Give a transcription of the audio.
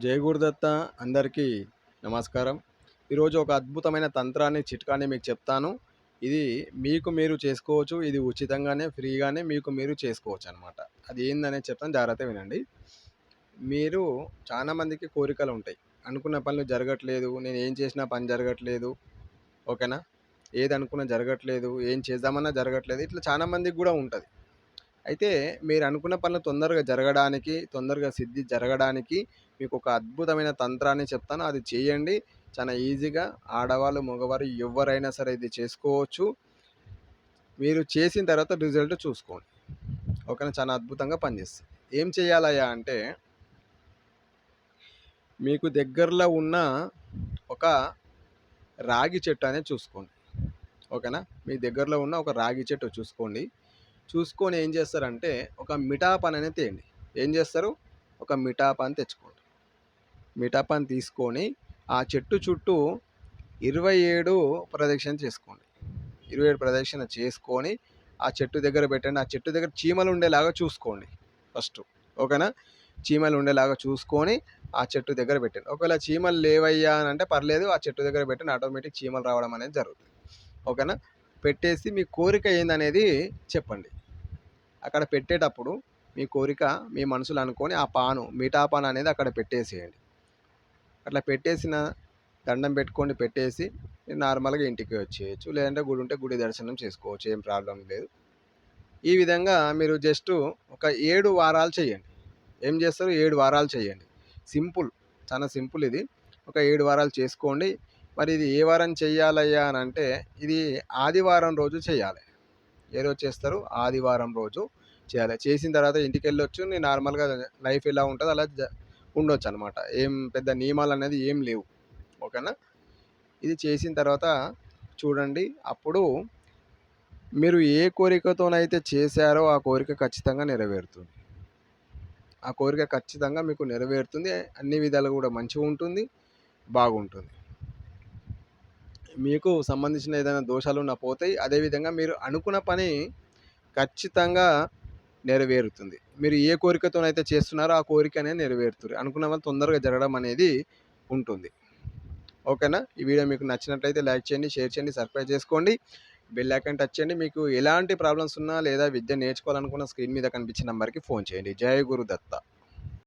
జై గురుదత్త. అందరికీ నమస్కారం. ఈరోజు ఒక అద్భుతమైన తంత్రాన్ని, చిట్కాని మీకు చెప్తాను. ఇది మీకు మీరు చేసుకోవచ్చు. ఇది ఉచితంగానే, ఫ్రీగానే మీకు మీరు చేసుకోవచ్చనమాట. అది ఏందనేది చెప్తాను, జాగ్రత్తగా వినండి. మీరు చాలా మందికి కోరికలుంటాయి. అనుకున్న పనులు జరగట్లేదు, నేను ఏం చేసినా పని జరగట్లేదు, ఓకేనా? ఏదనుకున్నా జరగట్లేదు, ఏం చేద్దామన్నా జరగట్లేదు. ఇట్లా చాలా మందికి గూడా ఉంటది. అయితే మీరు అనుకున్న పనులు తొందరగా జరగడానికి, తొందరగా సిద్ధి జరగడానికి మీకొక అద్భుతమైన తంత్రాన్ని చెప్తాను. అది చేయండి. చాలా ఈజీగా ఆడవాళ్ళు, మగవారు ఎవ్వరైనా సరే ఇది చేసుకోవచ్చు. మీరు చేసిన తర్వాత రిజల్ట్ చూసుకోండి. ఓకేనా? చాలా అద్భుతంగా పనిచేస్తుంది. ఏం చేయాలయ్యా అంటే, మీకు దగ్గరలో ఉన్న ఒక రాగి చెట్టు అనేది చూసుకోండి. ఓకేనా? మీ దగ్గరలో ఉన్న ఒక రాగి చెట్టు చూసుకోండి. చూసుకొని ఏం చేస్తారంటే, ఒక మిఠాపన్ అనేది తేయండి. ఏం చేస్తారు? ఒక మిఠాపన్ తెచ్చుకోండి. మిఠాపన్ తీసుకొని ఆ చెట్టు చుట్టూ 27 ప్రదక్షిణ చేసుకోండి. 27 ప్రదక్షిణ చేసుకొని ఆ చెట్టు దగ్గర పెట్టండి. ఆ చెట్టు దగ్గర చీమలు ఉండేలాగా చూసుకోండి ఫస్ట్. ఓకేనా? చీమలు ఉండేలాగా చూసుకొని ఆ చెట్టు దగ్గర పెట్టండి. ఒకవేళ చీమలు లేవయ్యా అని అంటే పర్లేదు, ఆ చెట్టు దగ్గర పెట్టండి, ఆటోమేటిక్ చీమలు రావడం అనేది జరుగుతుంది. ఓకేనా? పెట్టేసి మీ కోరిక ఏందనేది చెప్పండి. అక్కడ పెట్టేటప్పుడు మీ కోరిక మీ మనసులో అనుకొని ఆ పాను, మిఠా పాను అనేది అక్కడ పెట్టేసేయండి. అట్లా పెట్టేసిన దండం పెట్టుకొని పెట్టేసి నార్మల్గా ఇంటికి వచ్చేయచ్చు. లేదంటే గుడి ఉంటే గుడి దర్శనం చేసుకోవచ్చు. ఏం ప్రాబ్లం లేదు. ఈ విధంగా మీరు జస్ట్ ఒక 7 వారాలు చేయండి. ఏం చేస్తారు? 7 వారాలు చేయండి. సింపుల్. చాలా సింపుల్ ఇది. ఒక 7 వారాలు చేసుకోండి. మరి ఇది ఏ వారం చేయాలయ్యా అని అంటే, ఇది ఆదివారం రోజు చేయాలి. ఏ రోజు చేస్తారు? ఆదివారం రోజు చేయాలి. చేసిన తర్వాత ఇంటికెళ్ళొచ్చు. నేను నార్మల్‌గా లైఫ్ ఎలా ఉంటదో అలా ఉండొచ్చనమాట. ఏం పెద్ద నియమాలనేది ఏం లేవు. ఓకేనా? ఇది చేసిన తర్వాత చూడండి. అప్పుడు మీరు ఏ కోరికతోనైతే చేశారో ఆ కోరిక ఖచ్చితంగా నెరవేరుతుంది. ఆ కోరిక ఖచ్చితంగా మీకు నెరవేరుతుంది. అన్ని విధాలుగా కూడా మంచిగుంటుంది. బాగుంటుంది. మీకు సంబంధించిన ఏదైనా దోషాలున్నా పోతాయి. అదేవిధంగా మీరు అనుకున్న పని ఖచ్చితంగా నెరవేరుతుంది. మీరు ఏ కోరికతోనైతే చేస్తున్నారో ఆ కోరిక అనేది నెరవేరుతుంది. అనుకున్న పని తొందరగా జరగడం అనేది ఉంటుంది. ఓకేనా? ఈ వీడియో మీకు నచ్చినట్లయితే లైక్ చేయండి, షేర్ చేయండి, సబ్స్క్రైబ్ చేసుకోండి. బెల్ ఐకాన్ టచ్ చేయండి. మీకు ఎలాంటి ప్రాబ్లమ్స్ ఉన్నా లేదా విద్య నేర్చుకోవాలనుకున్న స్క్రీన్ మీద కనిపించే నంబర్‌కి ఫోన్ చేయండి. జై గురుదత్త.